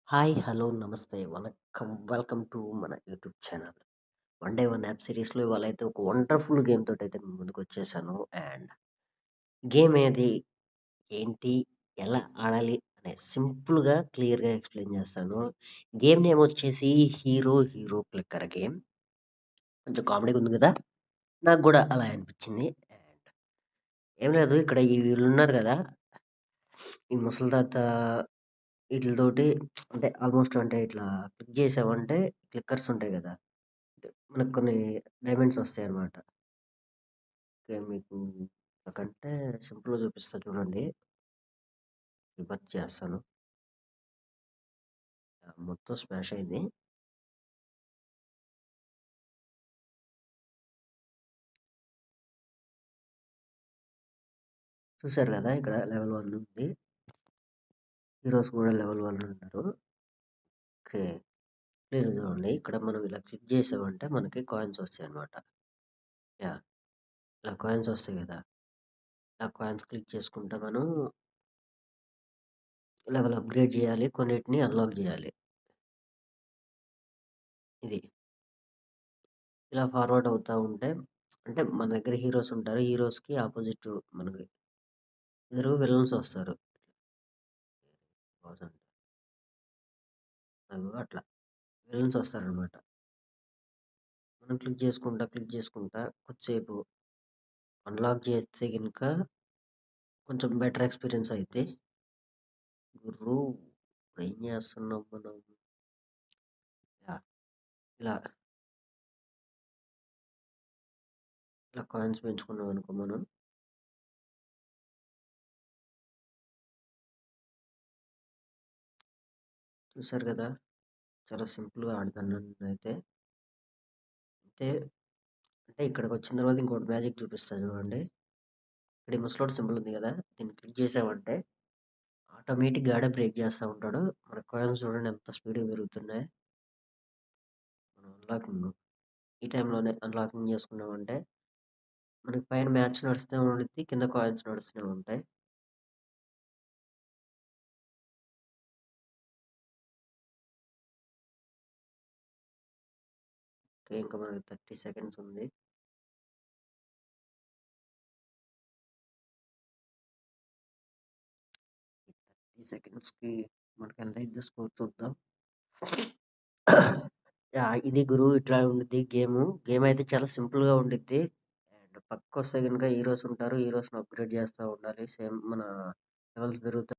Hi, hello, namaste, vanakkam. Welcome to మన YouTube channel. One day one app సిరీస్‌లో ఇవాళైతే ఒక వండర్‌ఫుల్ గేమ్ తోటైతే మీ ముందుకొచ్చేసాను. అండ్ గేమ్ ఏది? ఏంటి? ఎలా ఆడాలి? అనే సింపుల్‌గా, క్లియర్‌గా ఎక్స్‌ప్లెయిన్ చేస్తాను. గేమ్ నేమ్ వచ్చేసి హీరో క్లిక్కర్ గేమ్. కొంచెం కామెడీగా ఉంది కదా! నాకు గూడా అలా అనిపించింది. అండ్ ఏం లేదు, ఇక్కడ ఈ వీళ్ళున్నారు గదా! ఈ ముసలి తాత ఈటిలతోటి అంటే ఆల్మోస్ట్ అంటే ఇట్లా క్లిక్ చేసామంటే క్లిక్కర్స్ ఉంటాయి గదా! మనకు కొన్ని డైమండ్స్ వస్తాయన్నమాట. ఓకే. మీకు నాకంటే సింపుల్‌గా చూపిస్తా చూడండి. రివర్స్ చేస్తాను. మొత్తం స్మాష్ అయింది. చూసారు గదా! ఇక్కడ లెవెల్ 1 ఉంది. హీరోస్ కూడా లెవెల్ 1 ఉన్నారు. ఓకే. క్లియర్‌గా చూడండి. ఇక్కడ మనం ఇలా క్లిక్ చేసామంటే మనకి కాయిన్స్ వస్తాయన్నమాట. యాహ్! ఇలా కాయిన్స్ వస్తాయి గదా! ఆ కాయిన్స్ క్లిక్ చేసుకుంటే మనం లెవెల్ అప్‌గ్రేడ్ చేయాలి. కొన్నిటిని అన్‌లాక్ చేయాలి. ఇది. ఇలా ఫార్వర్డ్ అవుతా ఉంటే అంటే మన దగ్గర హీరోస్ ఉంటారు. హీరోస్‌కి అపోజిట్ మనకి ఎదురు విలన్స్ వస్తారు. 1000 అదిగో అట్లా విలన్స్ వస్తారనమాట. మనం క్లిక్ చేసుకుంటా కొద్దిసేపు అన్‌లాక్ చేస్తే గనుక కొంచెం బెటర్ ఎక్స్‌పీరియన్స్ అయిద్ది. గుర్రు ఇప్పుడేం చేస్తున్నాం మనం? యాహ్! ఇలా, ఇలా కాయిన్స్ పెంచుకున్నాం అనుకో మనం. చూసారు కదా! చాలా సింపుల్‌గా ఆడతాను నేనైతే. అయితే అంటే ఇక్కడికొచ్చిన తర్వాత ఇంకోటి మ్యాజిక్ చూపిస్తా చూడండి. ఇక్కడ ఈ ముసలోడు సింబల్ ఉంది కదా! దీన్ని క్లిక్ చేసామంటే ఆటోమేటిక్‌గా ఆడే బ్రేక్ చేస్తా ఉంటాడు. మన కాయిన్స్ చూడండి ఎంత స్పీడ్‌గా పెరుగుతున్నాయి. మనం అన్‌లాకింగ్ ఈ టైంలోనే అన్‌లాకింగ్ చేసుకున్నామంటే మనకి పైన మ్యాచ్ నడుస్తూనే ఉండిద్ది. కింద కాయిన్స్ నడుస్తూనే ఉంటాయి. ఓకే. ఇంకా మనకి 30 సెకండ్స్ ఉంది. ఈ 30 సెకండ్స్‌కి మనకెంత అయిద్దో స్కోర్ చూద్దాం. యాహ్! ఇది గురు ఇట్లా ఉండిద్ది గేము. గేమ్ అయితే చాలా సింపుల్‌గా ఉండిద్ది. అండ్ పక్కకొస్తే గనుక హీరోస్ ఉంటారు. హీరోస్‌ని అప్‌గ్రేడ్ చేస్తా ఉండాలి. సేమ్ మన లెవెల్స్ పెరుగుతా